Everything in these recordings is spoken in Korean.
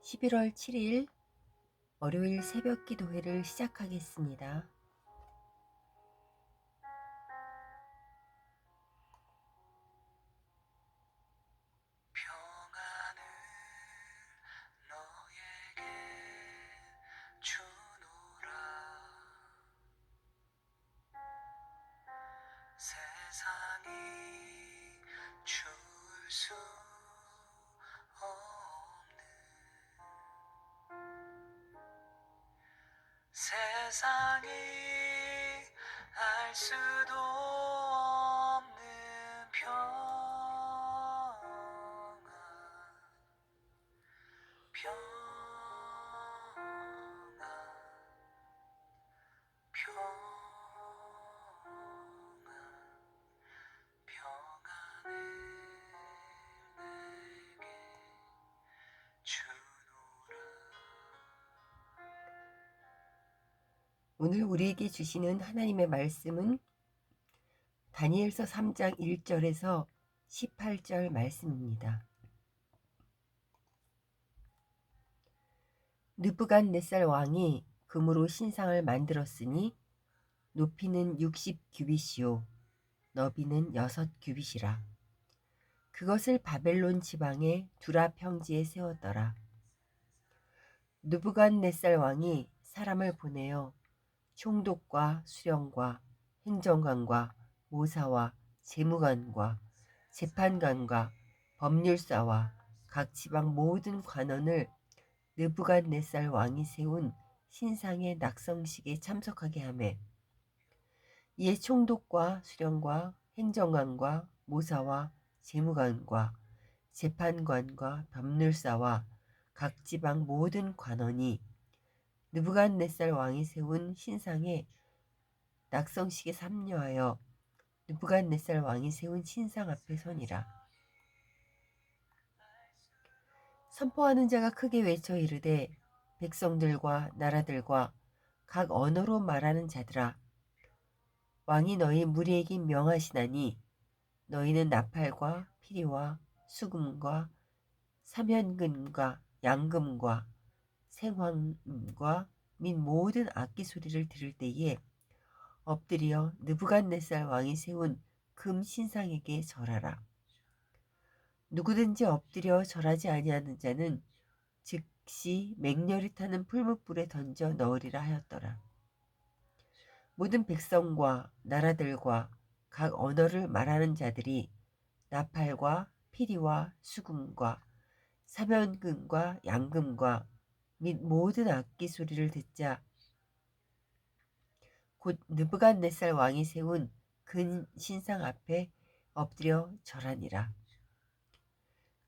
11월 7일 월요일 새벽 기도회를 시작하겠습니다. 평안을 너에게 주노라. 세상이 줄 수 없는, 세상이 알 수도 없는 평안, 평안, 평안을 내게 주노라. 오늘 우리에게 주시는 하나님의 말씀은 다니엘서 3장 1절에서 18절 말씀입니다. 느부갓네살 왕이 금으로 신상을 만들었으니 높이는 60규빗이요 너비는 6규빗이라. 그것을 바벨론 지방의 두라 평지에 세웠더라. 느부갓네살 왕이 사람을 보내어 총독과 수령과 행정관과 모사와 재무관과 재판관과 법률사와 각 지방 모든 관원을 느부갓네살 왕이 세운 신상의 낙성식에 참석하게 하매, 이에 총독과 수령과 행정관과 모사와 재무관과 재판관과 법률사와 각 지방 모든 관원이 느부갓네살 왕이 세운 신상에 낙성식에 참여하여 느부갓네살 왕이 세운 신상 앞에 서니라. 선포하는 자가 크게 외쳐 이르되, 백성들과 나라들과 각 언어로 말하는 자들아, 왕이 너희 무리에게 명하시나니 너희는 나팔과 피리와 수금과 사면금과 양금과 생황음과 및 모든 악기 소리를 들을 때에 엎드려 느부갓네살 왕이 세운 금 신상에게 절하라. 누구든지 엎드려 절하지 아니하는 자는 즉시 맹렬히 타는 풀무불에 던져 넣으리라 하였더라. 모든 백성과 나라들과 각 언어를 말하는 자들이 나팔과 피리와 수금과 사면금과 양금과 및 모든 악기 소리를 듣자 곧 느부갓네살 왕이 세운 근 신상 앞에 엎드려 절하니라.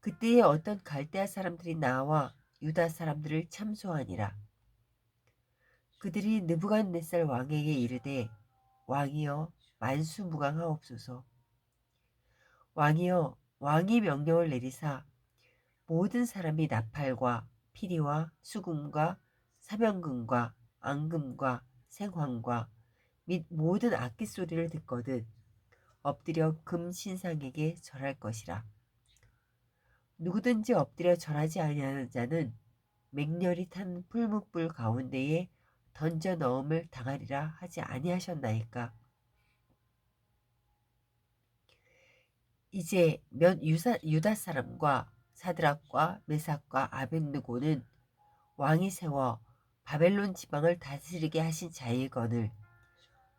그때에 어떤 갈대아 사람들이 나와 유다 사람들을 참소하니라. 그들이 느부갓네살 왕에게 이르되, 왕이여 만수무강하옵소서. 왕이여 왕이 명령을 내리사 모든 사람이 나팔과 피리와 수금과 사면금과 앙금과 생황과 및 모든 악기 소리를 듣거든 엎드려 금 신상에게 절할 것이라. 누구든지 엎드려 절하지 아니하는 자는 맹렬히 탄 풀무불 가운데에 던져 넣음을 당하리라 하지 아니하셨나이까. 이제 몇 유다 사람과 사드락과 메삭과 아벳느고는 왕이 세워 바벨론 지방을 다스리게 하신 자이거늘,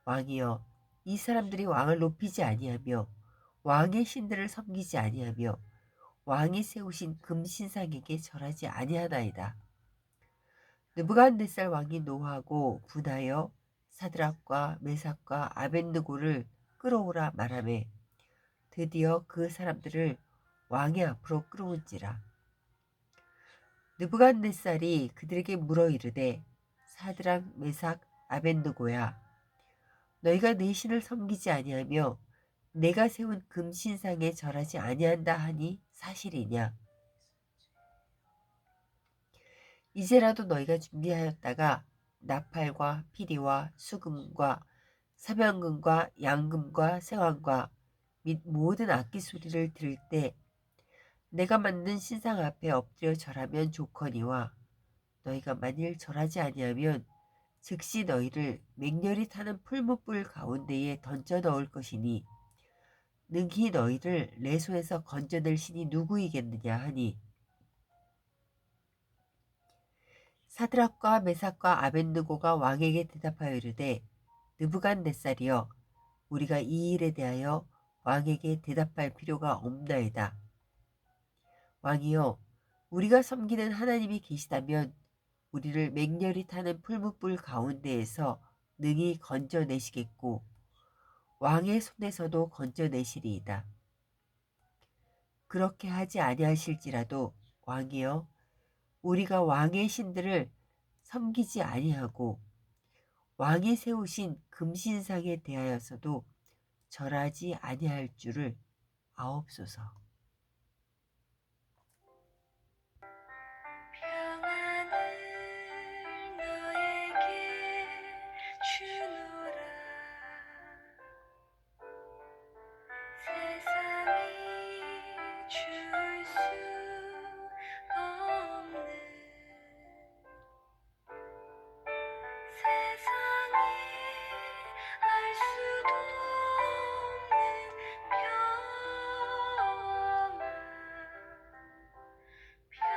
왕이여 이 사람들이 왕을 높이지 아니하며 왕의 신들을 섬기지 아니하며 왕이 세우신 금신상에게 절하지 아니하나이다. 느부갓네살 왕이 노하고 분하여 사드락과 메삭과 아벳느고를 끌어오라 말하매, 드디어 그 사람들을 왕의 앞으로 끌어온지라. 느부갓네살이 그들에게 물어 이르되, 사드락 메삭 아벳느고야, 너희가 내 신을 섬기지 아니하며 내가 세운 금신상에 절하지 아니한다 하니 사실이냐? 이제라도 너희가 준비하였다가 나팔과 피리와 수금과 사면금과 양금과 생황과 및 모든 악기 소리를 들을 때 내가 만든 신상 앞에 엎드려 절하면 좋거니와 너희가 만일 절하지 아니하면 즉시 너희를 맹렬히 타는 풀무불 가운데에 던져 넣을 것이니 능히 너희를 내 손에서 건져낼 신이 누구이겠느냐 하니 사드락과 메삭과 아벤느고가 왕에게 대답하여 이르되 느부갓네살이여 우리가 이 일에 대하여 왕에게 대답할 필요가 없나이다. 왕이여 우리가 섬기는 하나님이 계시다면 우리를 맹렬히 타는 풀무불 가운데에서 능히 건져내시겠고 왕의 손에서도 건져내시리이다. 그렇게 하지 아니하실지라도 왕이여 우리가 왕의 신들을 섬기지 아니하고 왕이 세우신 금신상에 대하여서도 절하지 아니할 줄을 아옵소서. 평안을 너에게 주노라. 세상이 줄 수 없는 세상이 알 수도 없는 평안 평안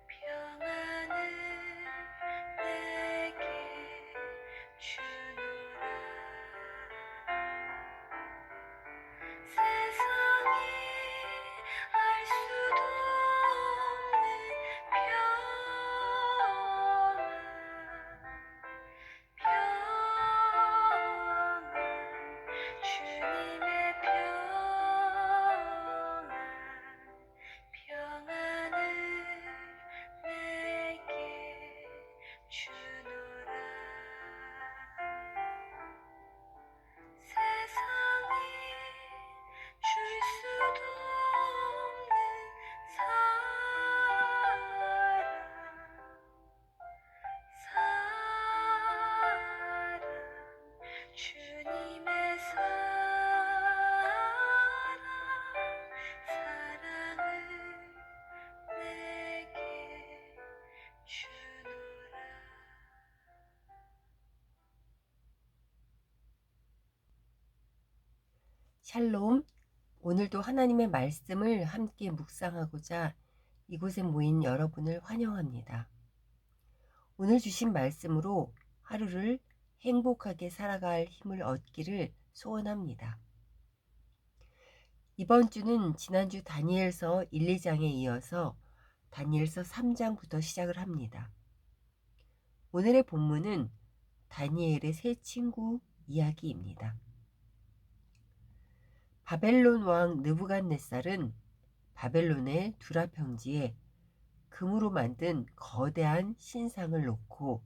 평안을 내게 주노라. 세상이 알 수도 없는 평안 주님의 평안을 내게 주노라. 세상이 줄 수도 없는 사랑 주님의 사랑을 내게 주노라. 샬롬. 오늘도 하나님의 말씀을 함께 묵상하고자 이곳에 모인 여러분을 환영합니다. 오늘 주신 말씀으로 하루를 행복하게 살아갈 힘을 얻기를 소원합니다. 이번 주는 지난주 다니엘서 1, 2장에 이어서 다니엘서 3장부터 시작을 합니다. 오늘의 본문은 다니엘의 세 친구 이야기입니다. 바벨론 왕 느부갓네살은 바벨론의 두라 평지에 금으로 만든 거대한 신상을 놓고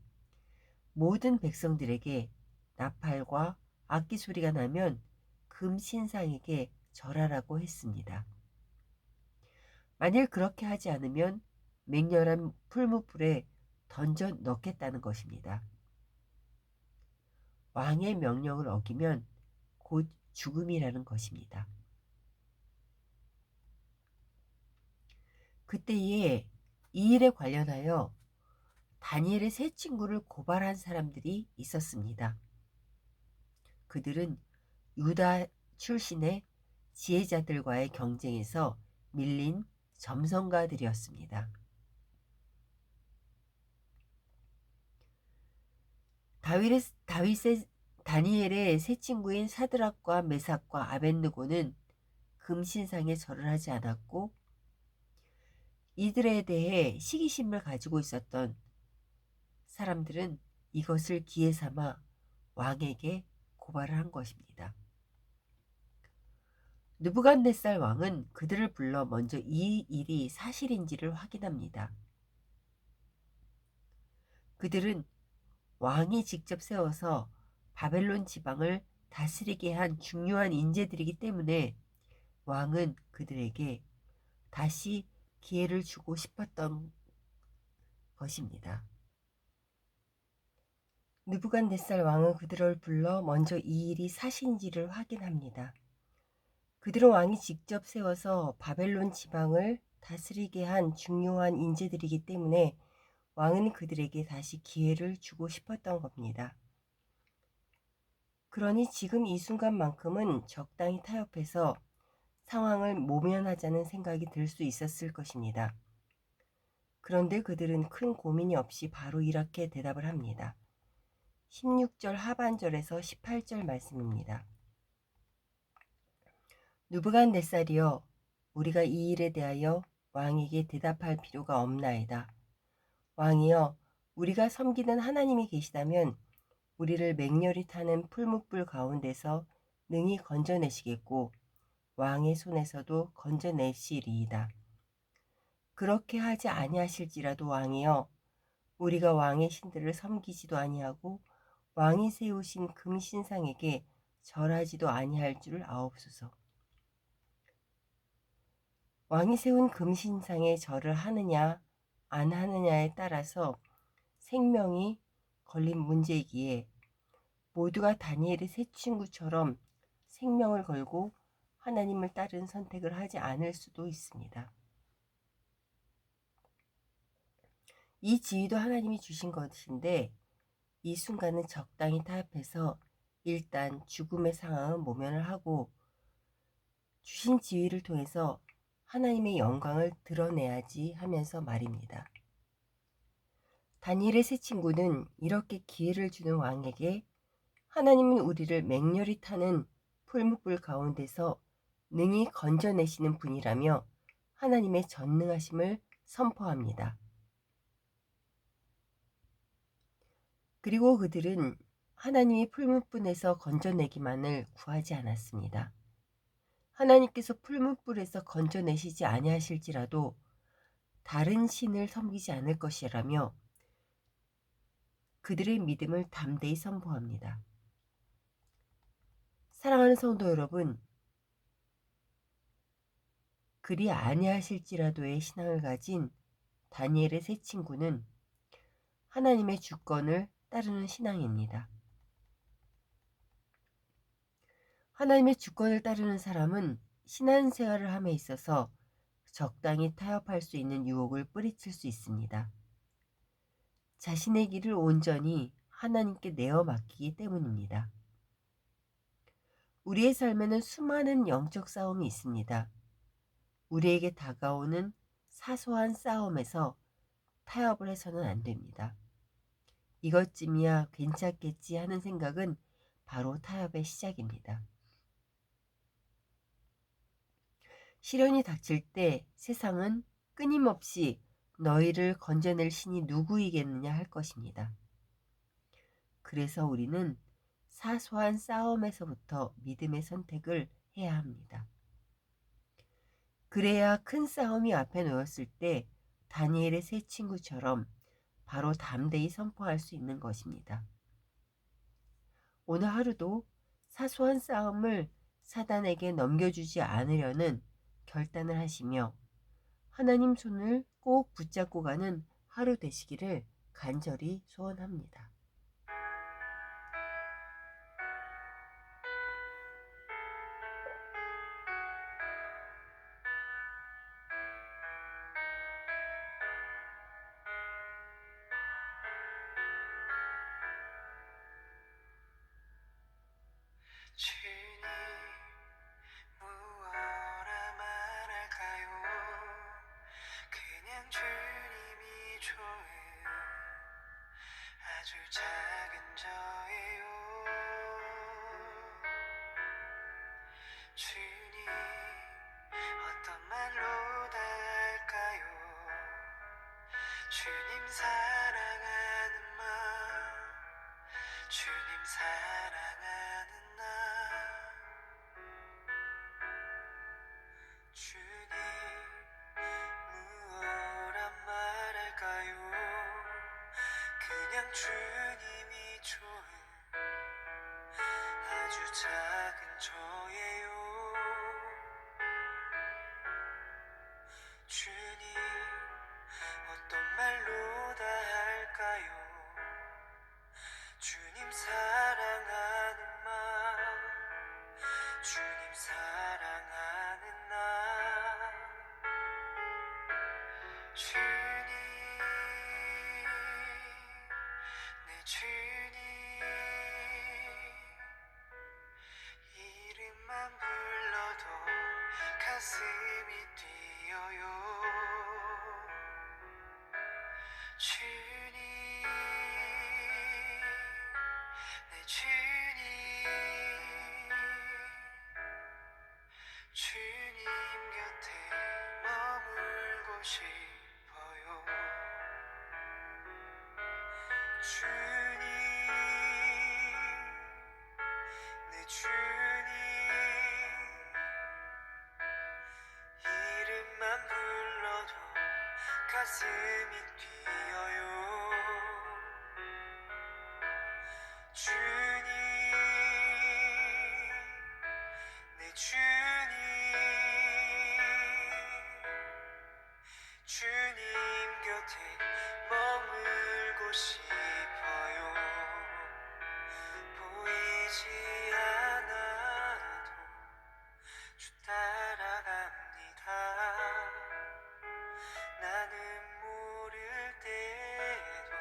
모든 백성들에게 나팔과 악기 소리가 나면 금 신상에게 절하라고 했습니다. 만일 그렇게 하지 않으면 맹렬한 풀무불에 던져 넣겠다는 것입니다. 왕의 명령을 어기면 곧 죽음이라는 것입니다. 그때에 이 일에 관련하여 다니엘의 세 친구를 고발한 사람들이 있었습니다. 그들은 유다 출신의 지혜자들과의 경쟁에서 밀린 점성가들이었습니다. 다니엘의 세 친구인 사드락과 메삭과 아벤느고는 금신상에 절을 하지 않았고 이들에 대해 시기심을 가지고 있었던 사람들은 이것을 기회 삼아 왕에게 고발을 한 것입니다. 느부갓네살 왕은 그들을 불러 먼저 이 일이 사실인지를 확인합니다. 그들은 왕이 직접 세워서 바벨론 지방을 다스리게 한 중요한 인재들이기 때문에 왕은 그들에게 다시 기회를 주고 싶었던 것입니다. 느부갓네살 왕은 그들을 불러 먼저 이 일이 사실인지를 확인합니다. 그들은 왕이 직접 세워서 바벨론 지방을 다스리게 한 중요한 인재들이기 때문에 왕은 그들에게 다시 기회를 주고 싶었던 겁니다. 그러니 지금 이 순간만큼은 적당히 타협해서 상황을 모면하자는 생각이 들 수 있었을 것입니다. 그런데 그들은 큰 고민이 없이 바로 이렇게 대답을 합니다. 16절 하반절에서 18절 말씀입니다. 느부갓네살이여, 우리가 이 일에 대하여 왕에게 대답할 필요가 없나이다. 왕이여, 우리가 섬기는 하나님이 계시다면 우리를 맹렬히 타는 풀무불 가운데서 능히 건져내시겠고 왕의 손에서도 건져내시리이다. 그렇게 하지 아니하실지라도 왕이여, 우리가 왕의 신들을 섬기지도 아니하고 왕이 세우신 금신상에게 절하지도 아니할 줄 아옵소서. 왕이 세운 금신상에 절을 하느냐 안 하느냐에 따라서 생명이 걸린 문제이기에 모두가 다니엘의 세 친구처럼 생명을 걸고 하나님을 따른 선택을 하지 않을 수도 있습니다. 이 지위도 하나님이 주신 것인데 이 순간은 적당히 타협해서 일단 죽음의 상황은 모면을 하고 주신 지위를 통해서 하나님의 영광을 드러내야지 하면서 말입니다. 다니엘의 세 친구는 이렇게 기회를 주는 왕에게 하나님은 우리를 맹렬히 타는 풀무불 가운데서 능히 건져내시는 분이라며 하나님의 전능하심을 선포합니다. 그리고 그들은 하나님이 풀무불에서 건져내기만을 구하지 않았습니다. 하나님께서 풀무불에서 건져내시지 아니하실지라도 다른 신을 섬기지 않을 것이라며 그들의 믿음을 담대히 선포합니다. 사랑하는 성도 여러분, 그리 아니하실지라도의 신앙을 가진 다니엘의 세 친구는 하나님의 주권을 따르는 신앙입니다. 하나님의 주권을 따르는 사람은 신앙생활을 함에 있어서 적당히 타협할 수 있는 유혹을 뿌리칠 수 있습니다. 자신의 길을 온전히 하나님께 내어 맡기기 때문입니다. 우리의 삶에는 수많은 영적 싸움이 있습니다. 우리에게 다가오는 사소한 싸움에서 타협을 해서는 안 됩니다. 이것쯤이야 괜찮겠지 하는 생각은 바로 타협의 시작입니다. 시련이 닥칠 때 세상은 끊임없이 너희를 건져낼 신이 누구이겠느냐 할 것입니다. 그래서 우리는 사소한 싸움에서부터 믿음의 선택을 해야 합니다. 그래야 큰 싸움이 앞에 놓였을 때 다니엘의 세 친구처럼 바로 담대히 선포할 수 있는 것입니다. 오늘 하루도 사소한 싸움을 사단에게 넘겨주지 않으려는 결단을 하시며 하나님 손을 꼭 붙잡고 가는 하루 되시기를 간절히 소원합니다. 주님 무엇라 말할까요? 그냥 주님이 좋은 아주 작은 저예요. 주님 어떤 말로 다 할까요? 주님 사랑하는 마음, 주님 사랑하는 나, 주님 무엇란 말할까요? 그냥 주님이 좋은 아주 작은 저예요. 주님 어떤 말로 다 할까요? 주님 사랑하는 마음 주님 사랑하는 나 주님 내 주님 이름만 불러도 가슴이 뛰어요 주님 내 주님 주님 곁에 머물고 싶어요 주님 내 주님 이름만 불러도 가슴이 뛰어요 주님 내 주님 주님 곁에 머물고 싶어요 보이지 않아도 주 따라갑니다 나는 모를 때도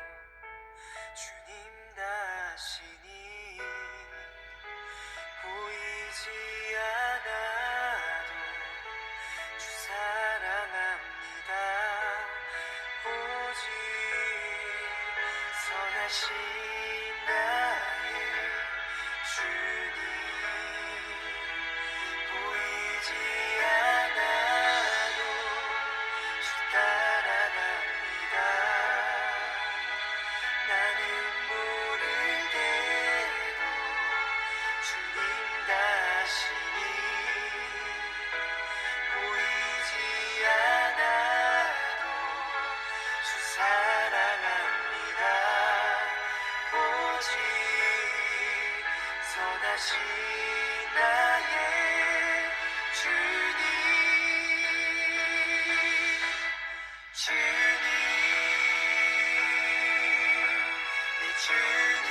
주님 다시니 보이지 않아도 주 사랑합니다 오직 선하신 나의 주님 보이지 않아도 주 따라갑니다 나는 모를 때도 주님 다시니 보이지 않아도 주 사랑합니다 오직 선하신 나의 주님 주님 내 주님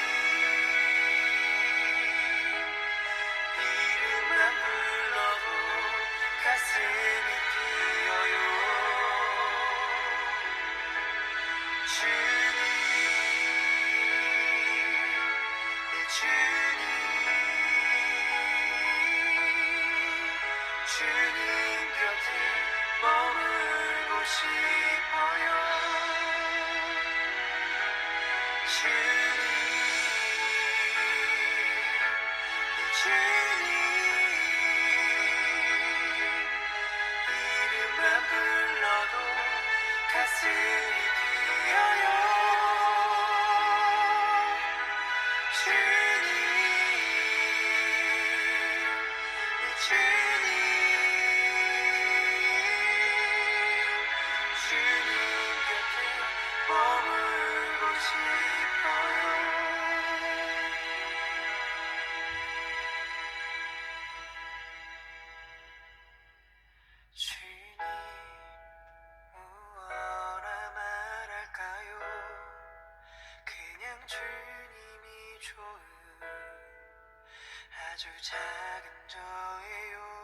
이름만 불러도 가슴이 뛰어요 주님 내 주님 주님 곁에 머물고 싶어요 주님 내 주님 이름만 불러도 가슴이 뛰어요 주님 내 주님 주님 곁에 머물고 싶어요 주님 무엇라 말할까요 그냥 주님이 좋은 아주 작은 저예요